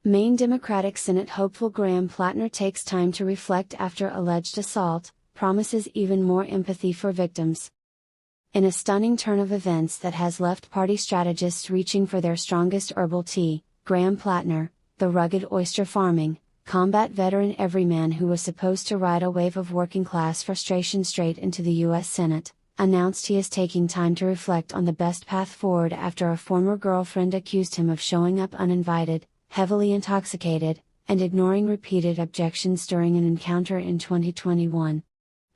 Maine Democratic Senate hopeful Graham Plattner takes time to reflect after alleged assault, promises even more empathy for victims. In a stunning turn of events that has left party strategists reaching for their strongest herbal tea, Graham Plattner, the rugged oyster farming, combat veteran everyman who was supposed to ride a wave of working class frustration straight into the U.S. Senate, announced he is taking time to reflect on the best path forward after a former girlfriend accused him of showing up uninvited, heavily intoxicated, and ignoring repeated objections during an encounter in 2021.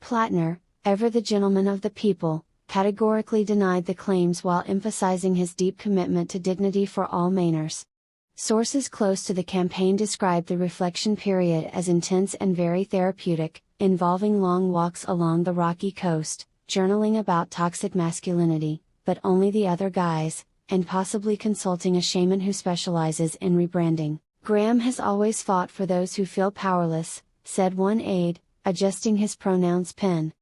Plattner, ever the gentleman of the people, categorically denied the claims while emphasizing his deep commitment to dignity for all Mainers. Sources close to the campaign described the reflection period as intense and very therapeutic, involving long walks along the rocky coast, journaling about toxic masculinity, but only the other guys, and possibly consulting a shaman who specializes in rebranding. Graham has always fought for those who feel powerless, said one aide, adjusting his pronouns pen.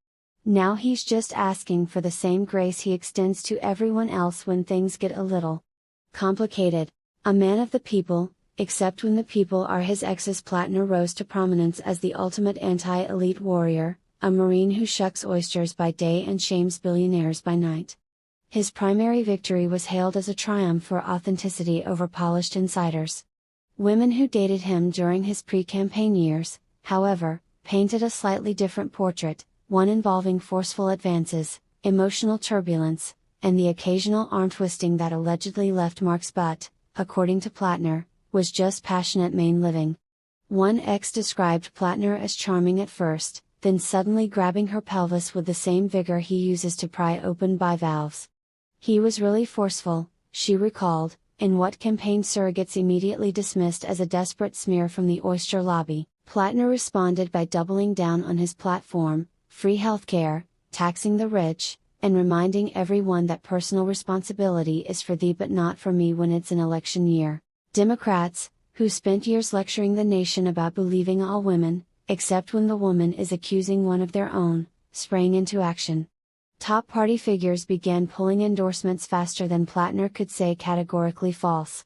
Now he's just asking for the same grace he extends to everyone else when things get a little complicated. A man of the people, except when the people are his exes. Plattner rose to prominence as the ultimate anti-elite warrior, a Marine who shucks oysters by day and shames billionaires by night. His primary victory was hailed as a triumph for authenticity over polished insiders. Women who dated him during his pre-campaign years, however, painted a slightly different portrait, one involving forceful advances, emotional turbulence, and the occasional arm-twisting that allegedly left marks but, according to Plattner, was just passionate Maine living. One ex described Plattner as charming at first, then suddenly grabbing her pelvis with the same vigor he uses to pry open bivalves. He was really forceful, she recalled, in what campaign surrogates immediately dismissed as a desperate smear from the oyster lobby. Plattner responded by doubling down on his platform: free healthcare, taxing the rich, and reminding everyone that personal responsibility is for thee but not for me when it's an election year. Democrats, who spent years lecturing the nation about believing all women, except when the woman is accusing one of their own, sprang into action. Top party figures began pulling endorsements faster than Plattner could say categorically false.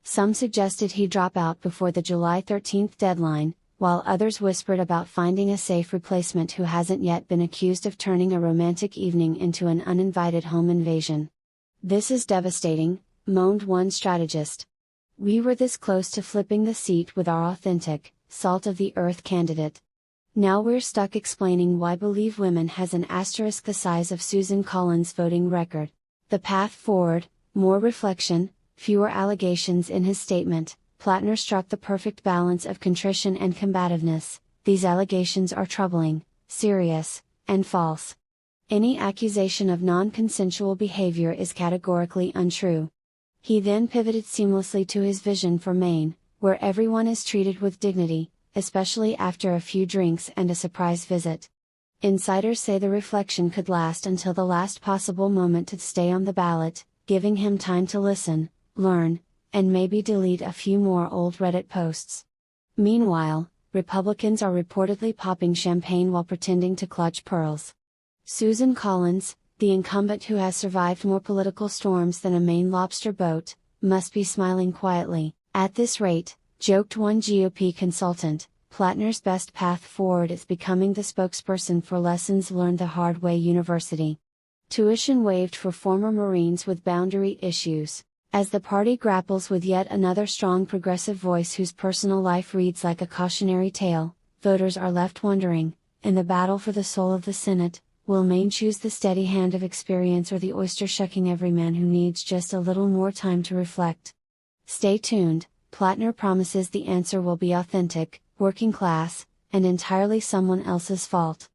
Some suggested he drop out before the July 13 deadline, while others whispered about finding a safe replacement who hasn't yet been accused of turning a romantic evening into an uninvited home invasion. "This is devastating," moaned one strategist. "We were this close to flipping the seat with our authentic, salt-of-the-earth candidate. Now we're stuck explaining why Believe Women has an asterisk the size of Susan Collins' voting record." The path forward: more reflection, fewer allegations. In his statement, Plattner struck the perfect balance of contrition and combativeness. "These allegations are troubling, serious, and false. Any accusation of non-consensual behavior is categorically untrue." He then pivoted seamlessly to his vision for Maine, where everyone is treated with dignity, especially after a few drinks and a surprise visit. Insiders say the reflection could last until the last possible moment to stay on the ballot, giving him time to listen, learn, and maybe delete a few more old Reddit posts. Meanwhile, Republicans are reportedly popping champagne while pretending to clutch pearls. Susan Collins, the incumbent who has survived more political storms than a Maine lobster boat, must be smiling quietly. "At this rate," joked one GOP consultant, "Plattner's best path forward is becoming the spokesperson for Lessons Learned the Hard Way University." Tuition waived for former Marines with boundary issues. As the party grapples with yet another strong progressive voice whose personal life reads like a cautionary tale, voters are left wondering, in the battle for the soul of the Senate, will Maine choose the steady hand of experience or the oyster-shucking everyman who needs just a little more time to reflect? Stay tuned. Plattner promises the answer will be authentic, working class, and entirely someone else's fault.